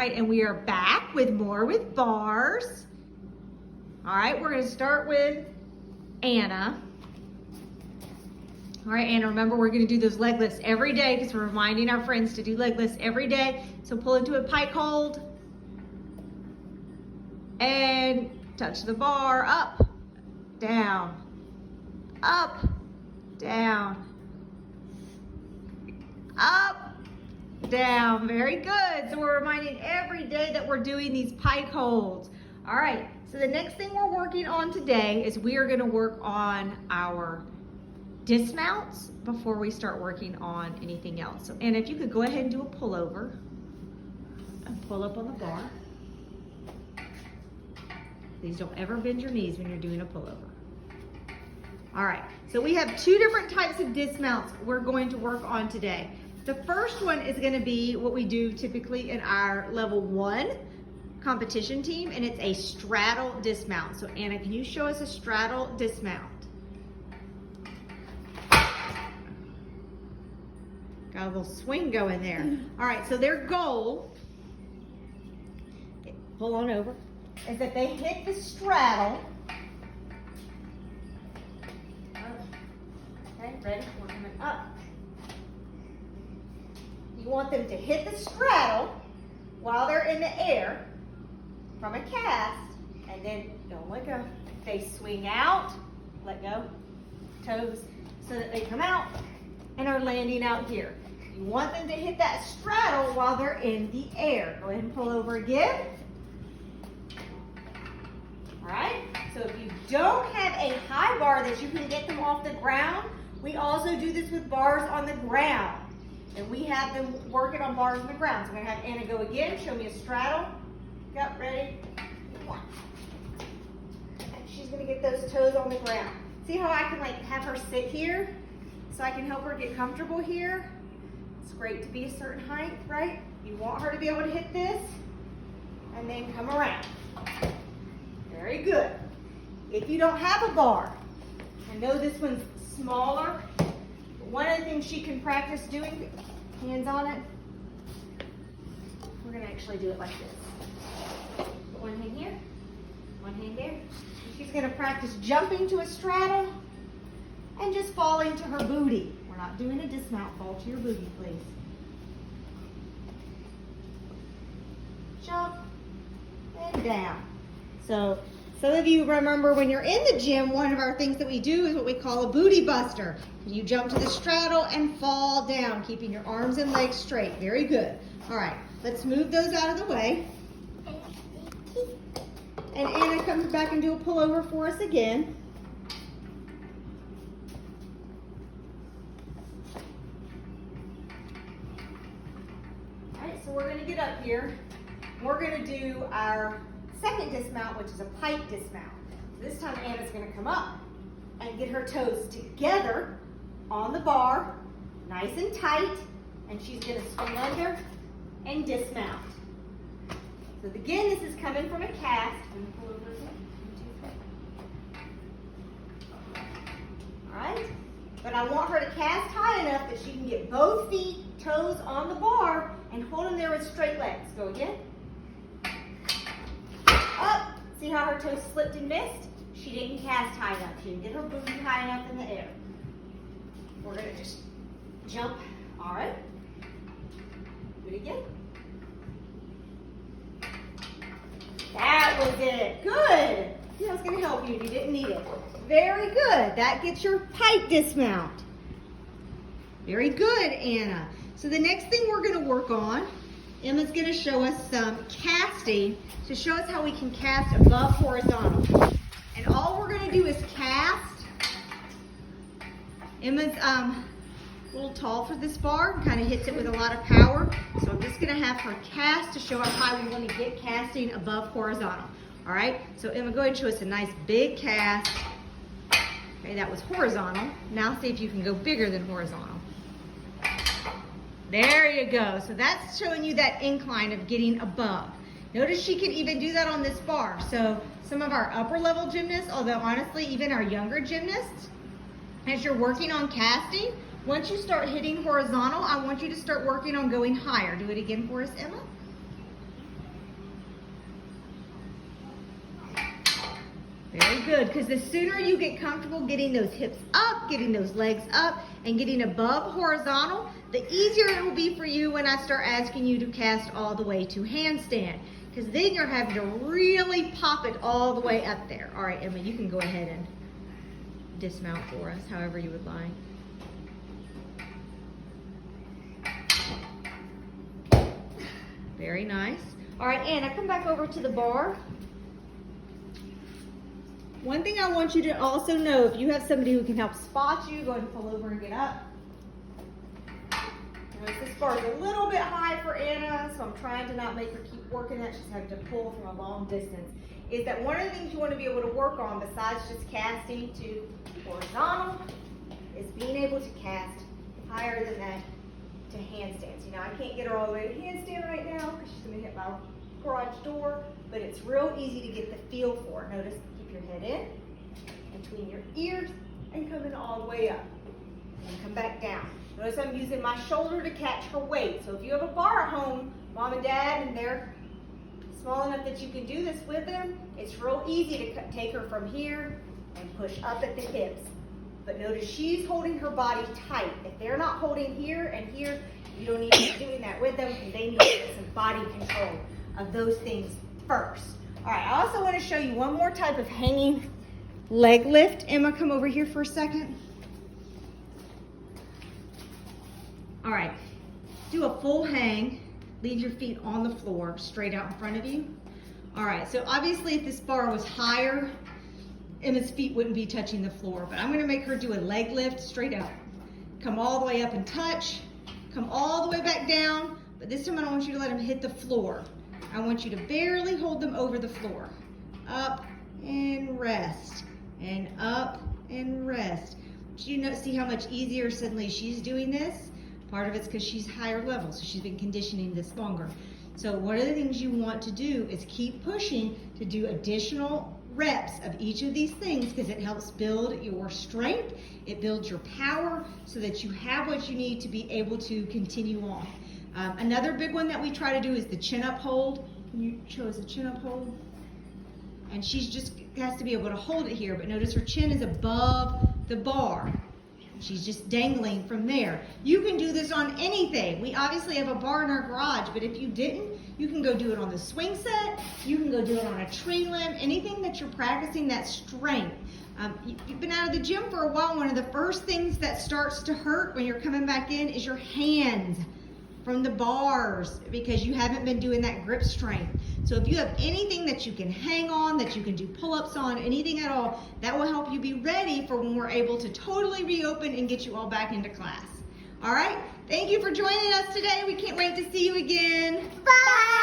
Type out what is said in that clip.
Right, and we are back with more with bars. All right, we're going to start with Anna. All right, Anna, remember we're going to do those leg lifts every day because we're reminding our friends to do leg lifts every day. So pull into a pike hold and touch the bar, up, down, up, down, up, down. Very good. So we're reminding every day that we're doing these pike holds. All right, so the next thing we're working on today is we are going to work on our dismounts before we start working on anything else. So, and if you could go ahead and do a pullover and pull up on the bar. Please don't ever bend your knees when you're doing a pullover. All right, so we have two different types of dismounts we're going to work on today. The first one is going to be what we do typically in our level 1 competition team, and it's a straddle dismount. So Anna, can you show us a straddle dismount? Got a little swing going there. All right, so their goal, pull on over, is that they hit the straddle. Okay, ready? We're coming up. You want them to hit the straddle while they're in the air from a cast, and then don't let go. They swing out, let go, toes, so that they come out and are landing out here. You want them to hit that straddle while they're in the air. Go ahead and pull over again. All right, so if you don't have a high bar that you can get them off the ground, we also do this with bars on the ground. And we have them working on bars on the ground. So I'm gonna have Anna go again, show me a straddle. Got ready, one. And she's gonna get those toes on the ground. See how I can like have her sit here so I can help her get comfortable here? It's great to be a certain height, right? You want her to be able to hit this and then come around. Very good. If you don't have a bar, I know this one's smaller, but one of the things she can practice doing, hands on it, we're gonna actually do it like this. Put one hand here, one hand there. She's gonna practice jumping to a straddle and just falling to her booty. We're not doing a dismount, fall to your booty, please. Jump and down. So some of you remember when you're in the gym, one of our things that we do is what we call a booty buster. You jump to the straddle and fall down, keeping your arms and legs straight. Very good. All right, let's move those out of the way. And Anna comes back and do a pullover for us again. All right, so we're gonna get up here. We're gonna do our second dismount, which is a pike dismount. So this time Anna's gonna come up and get her toes together on the bar, nice and tight, and she's gonna swing under and dismount. So again, this is coming from a cast. All right, but I want her to cast high enough that she can get both feet, toes on the bar, and hold them there with straight legs. Go again. Up. See how her toes slipped and missed? She didn't cast high enough. She didn't get her booty high enough in the air. We're going to just jump. All right. Do it again. That was it. Good. See, I was going to help you if you didn't need it. Very good. That gets your pike dismount. Very good, Anna. So the next thing we're going to work on, Emma's going to show us some casting to show us how we can cast above horizontal. And all we're going to do is cast. Emma's a little tall for this bar, kind of hits it with a lot of power. So I'm just going to have her cast to show us how we want to get casting above horizontal. All right, so Emma, go ahead and show us a nice big cast. Okay, that was horizontal. Now see if you can go bigger than horizontal. There you go. So that's showing you that incline of getting above. Notice she can even do that on this bar. So some of our upper level gymnasts, although honestly even our younger gymnasts, as you're working on casting, once you start hitting horizontal, I want you to start working on going higher. Do it again for us, Emma. good, because the sooner you get comfortable getting those hips up, getting those legs up, and getting above horizontal, the easier it will be for you when I start asking you to cast all the way to handstand. Because then you're having to really pop it all the way up there. All right, Emma, you can go ahead and dismount for us, however you would like. Very nice. All right, Anna, come back over to the bar. One thing I want you to also know, if you have somebody who can help spot you, go ahead and pull over and get up. Notice this bar is a little bit high for Anna, so I'm trying to not make her keep working that. She's having to pull from a long distance. Is that one of the things you want to be able to work on besides just casting to horizontal is being able to cast higher than that to handstands. You know, I can't get her all the way to handstand right now because she's going to hit my garage door, but it's real easy to get the feel for it. Notice, keep your head in, between your ears, and coming all the way up. And come back down. Notice I'm using my shoulder to catch her weight. So if you have a bar at home, mom and dad, and they're small enough that you can do this with them, it's real easy to take her from here and push up at the hips. But notice she's holding her body tight. If they're not holding here and here, you don't need to be doing that with them, and they need to get some body control of those things first. All right, I also want to show you one more type of hanging leg lift. Emma, come over here for a second. All right, do a full hang. Leave your feet on the floor, straight out in front of you. All right, so obviously if this bar was higher, Emma's feet wouldn't be touching the floor, but I'm gonna make her do a leg lift straight up. Come all the way up and touch, come all the way back down, but this time I don't want you to let them hit the floor. I want you to barely hold them over the floor. Up and rest, and up and rest. Do you see how much easier suddenly she's doing this? Part of it's because she's higher level, so she's been conditioning this longer. So one of the things you want to do is keep pushing to do additional reps of each of these things, because it helps build your strength, it builds your power, so that you have what you need to be able to continue on. Another big one that we try to do is the chin up hold. Can you show us a chin up hold? And she's just has to be able to hold it here, but notice her chin is above the bar. She's just dangling from there. You can do this on anything. We obviously have a bar in our garage, but if you didn't, you can go do it on the swing set. You can go do it on a tree limb. Anything that you're practicing that strength. You've been out of the gym for a while. One of the first things that starts to hurt when you're coming back in is your hands from the bars, because you haven't been doing that grip strength. So if you have anything that you can hang on, that you can do pull-ups on, anything at all, that will help you be ready for when we're able to totally reopen and get you all back into class. All right? Thank you for joining us today. We can't wait to see you again. Bye.